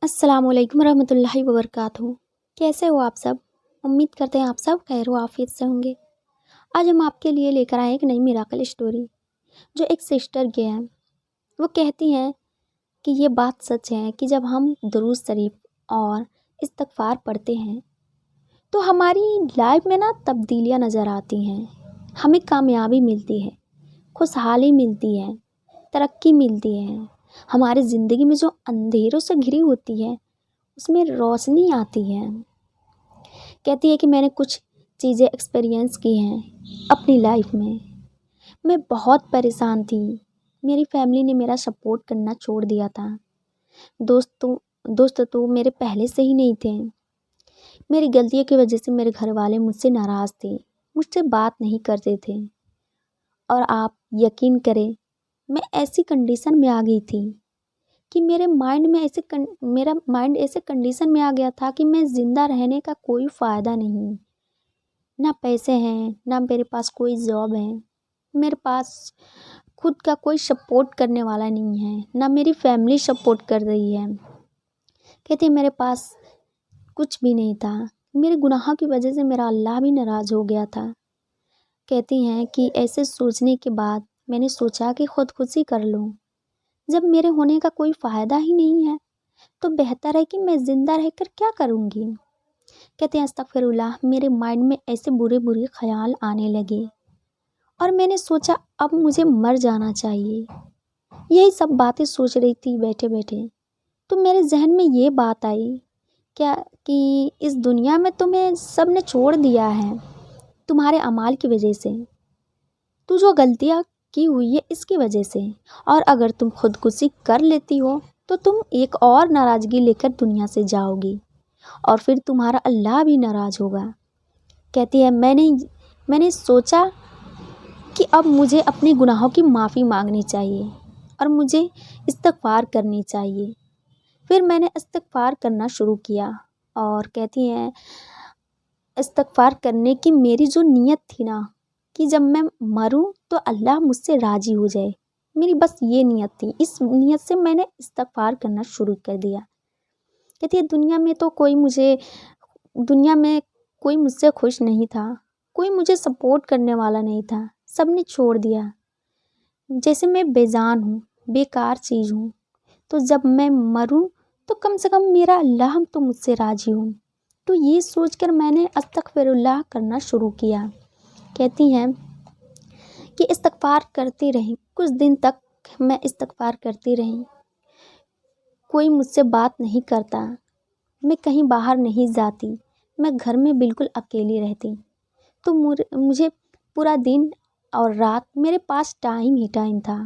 अस्सलाम वालेकुम रहमतुल्लाहि व बरकातहू। कैसे हो आप सब? उम्मीद करते हैं आप सब खैर व आफियत से होंगे। आज हम आपके लिए लेकर आए एक नई मिराकल स्टोरी जो एक सिस्टर की है। वो कहती हैं कि ये बात सच है कि जब हम दुरूद शरीफ और इस्तगफार पढ़ते हैं तो हमारी लाइफ में ना तब्दीलियाँ नज़र आती हैं। हमें कामयाबी मिलती है, खुशहाली मिलती है, तरक्की मिलती है। हमारी ज़िंदगी में जो अंधेरों से घिरी होती है उसमें रोशनी आती है। कहती है कि मैंने कुछ चीज़ें एक्सपीरियंस की हैं अपनी लाइफ में। मैं बहुत परेशान थी। मेरी फैमिली ने मेरा सपोर्ट करना छोड़ दिया था। दोस्त तो मेरे पहले से ही नहीं थे। मेरी गलतियों की वजह से मेरे घर वाले मुझसे नाराज़ थे, मुझसे बात नहीं करते थे। और आप यकीन करें, मैं ऐसी कंडीशन में आ गई थी कि मेरा माइंड ऐसे कंडीशन में आ गया था कि मैं ज़िंदा रहने का कोई फ़ायदा नहीं। ना पैसे हैं, ना मेरे पास कोई जॉब है, मेरे पास खुद का कोई सपोर्ट करने वाला नहीं है, ना मेरी फैमिली सपोर्ट कर रही है। कहती मेरे पास कुछ भी नहीं था। मेरे गुनाहों की वजह से मेरा अल्लाह भी नाराज़ हो गया था। कहती हैं कि ऐसे सोचने के बाद मैंने सोचा कि खुदकुशी कर लूँ। जब मेरे होने का कोई फ़ायदा ही नहीं है तो बेहतर है कि मैं ज़िंदा रहकर क्या करूँगी। कहते हैं अस्तगफिरुल्लाह, मेरे माइंड में ऐसे बुरे बुरे ख्याल आने लगे और मैंने सोचा अब मुझे मर जाना चाहिए। यही सब बातें सोच रही थी बैठे बैठे तो मेरे जहन में ये बात आई क्या कि इस दुनिया में तुम्हें सब ने छोड़ दिया है तुम्हारे अमाल की वजह से। तू जो गलतियाँ की हुई है इसकी वजह से, और अगर तुम खुदकुशी कर लेती हो तो तुम एक और नाराज़गी लेकर दुनिया से जाओगी और फिर तुम्हारा अल्लाह भी नाराज़ होगा। कहती है मैंने सोचा कि अब मुझे अपने गुनाहों की माफ़ी मांगनी चाहिए और मुझे इस्तगफार करनी चाहिए। फिर मैंने इस्तगफार करना शुरू किया और कहती हैं इस्तगफार करने की मेरी जो नीयत थी ना कि जब मैं मरूं तो अल्लाह मुझसे राज़ी हो जाए, मेरी बस ये नीयत थी। इस नीयत से मैंने इस्तगफार करना शुरू कर दिया। कहती है दुनिया में कोई मुझसे खुश नहीं था, कोई मुझे सपोर्ट करने वाला नहीं था, सब ने छोड़ दिया। जैसे मैं बेजान हूँ, बेकार चीज़ हूँ। तो जब मैं मरूं तो कम से कम मेरा अल्लाह तो मुझसे राज़ी हो। तो ये सोचकर मैंने अस्तगफिरुल्लाह करना शुरू किया। कहती हैं कि इस्तगफार करती रही, कुछ दिन तक मैं इस्तगफार करती रही। कोई मुझसे बात नहीं करता, मैं कहीं बाहर नहीं जाती, मैं घर में बिल्कुल अकेली रहती। तो मुझे पूरा दिन और रात मेरे पास टाइम ही टाइम था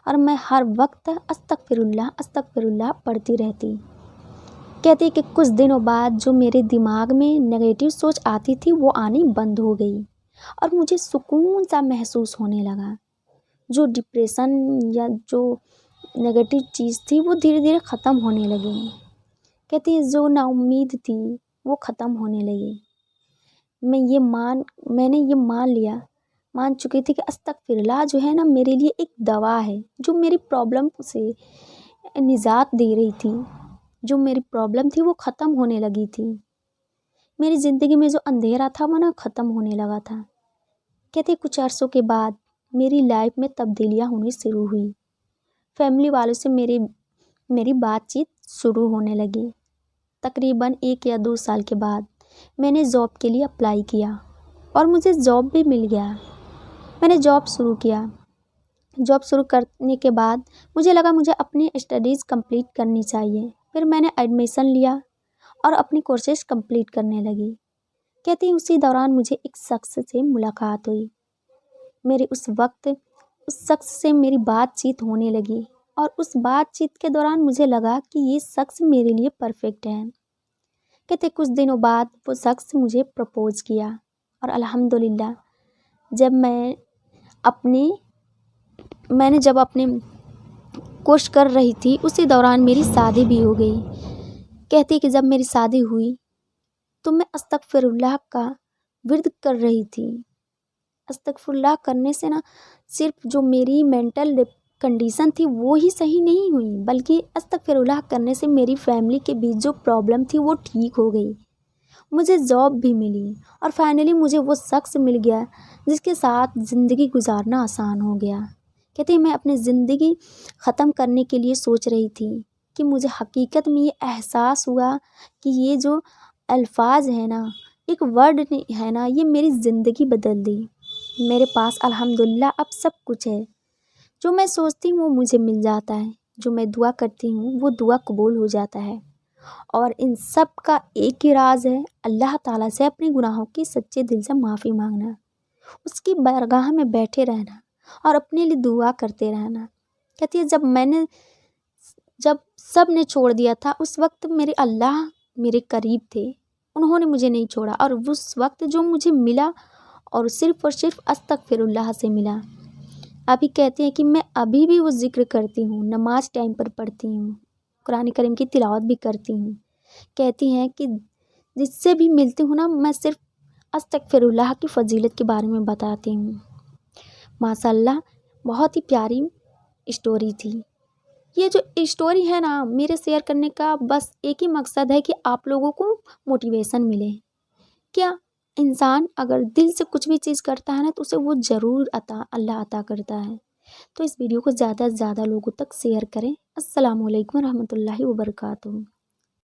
और मैं हर वक्त अस्तगफिरुल्लाह पढ़ती रहती। कहती कि कुछ दिनों बाद जो मेरे दिमाग में नेगेटिव सोच आती थी वो आनी बंद हो गई और मुझे सुकून सा महसूस होने लगा। जो डिप्रेशन या जो नेगेटिव चीज़ थी वो धीरे धीरे ख़त्म होने लगी। कहती है जो नाउम्मीद थी वो ख़त्म होने लगी। मैंने ये मान चुकी थी कि अस्तगफिरुल्लाह जो है ना मेरे लिए एक दवा है जो मेरी प्रॉब्लम से निजात दे रही थी। जो मेरी प्रॉब्लम थी वो ख़त्म होने लगी थी। मेरी ज़िंदगी में जो अंधेरा था वो ना ख़त्म होने लगा था। कहते कुछ अरसों के बाद मेरी लाइफ में तब्दीलियाँ होनी शुरू हुई। फैमिली वालों से मेरी बातचीत शुरू होने लगी। तकरीबन 1 या 2 साल के बाद मैंने जॉब के लिए अप्लाई किया और मुझे जॉब भी मिल गया। मैंने जॉब शुरू किया। जॉब शुरू करने के बाद मुझे लगा मुझे अपनी स्टडीज़ कंप्लीट करनी चाहिए। फिर मैंने एडमिशन लिया और अपनी कोर्सेज कंप्लीट करने लगी। कहती उसी दौरान मुझे एक शख्स से मुलाकात हुई। उस शख्स से मेरी बातचीत होने लगी और उस बातचीत के दौरान मुझे लगा कि ये शख्स मेरे लिए परफेक्ट है। कहते कुछ दिनों बाद वो शख्स मुझे प्रपोज किया और अल्हम्दुलिल्लाह जब अपने कोर्स कर रही थी उसी दौरान मेरी शादी भी हो गई। कहती कि जब मेरी शादी हुई तो मैं अस्तगफिरुल्लाह का विर्द कर रही थी। अस्तगफिरुल्लाह करने से ना सिर्फ जो मेरी मेंटल कंडीशन थी वो ही सही नहीं हुई, बल्कि अस्तगफिरुल्लाह करने से मेरी फैमिली के बीच जो प्रॉब्लम थी वो ठीक हो गई। मुझे जॉब भी मिली और फाइनली मुझे वो शख्स मिल गया जिसके साथ ज़िंदगी गुजारना आसान हो गया। कहते हैं मैं अपनी ज़िंदगी ख़त्म करने के लिए सोच रही थी कि मुझे हकीकत में ये एहसास हुआ कि ये जो अल्फाज है ना, एक वर्ड है ना, ये मेरी ज़िंदगी बदल दी। मेरे पास अल्हम्दुलिल्लाह अब सब कुछ है। जो मैं सोचती हूँ वो मुझे मिल जाता है, जो मैं दुआ करती हूँ वो दुआ कबूल हो जाता है। और इन सब का एक ही राज है, अल्लाह ताला से अपने गुनाहों की सच्चे दिल से माफ़ी मांगना, उसकी बारगाह में बैठे रहना और अपने लिए दुआ करते रहना। कहती है जब सब ने छोड़ दिया था उस वक्त मेरे अल्लाह मेरे करीब थे, उन्होंने मुझे नहीं छोड़ा। और उस वक्त जो मुझे मिला और सिर्फ़ अस्तगफिरुल्लाह से मिला। अभी कहते हैं कि मैं अभी भी वो ज़िक्र करती हूँ, नमाज टाइम पर पढ़ती हूँ, कुरान करीम की तिलावत भी करती हूँ। कहती हैं कि जिससे भी मिलती हूँ ना, मैं सिर्फ़ अस्तगफिरुल्लाह की फ़जीलत के बारे में बताती हूँ। माशाअल्लाह बहुत ही प्यारी स्टोरी थी। ये जो स्टोरी है ना, मेरे शेयर करने का बस एक ही मकसद है कि आप लोगों को मोटिवेशन मिले। क्या इंसान अगर दिल से कुछ भी चीज़ करता है ना, तो उसे वो ज़रूर अल्लाह अता करता है। तो इस वीडियो को ज़्यादा से ज़्यादा लोगों तक शेयर करें। अस्सलामु अलैकुम रहमतुल्लाहि व बरकातुहू।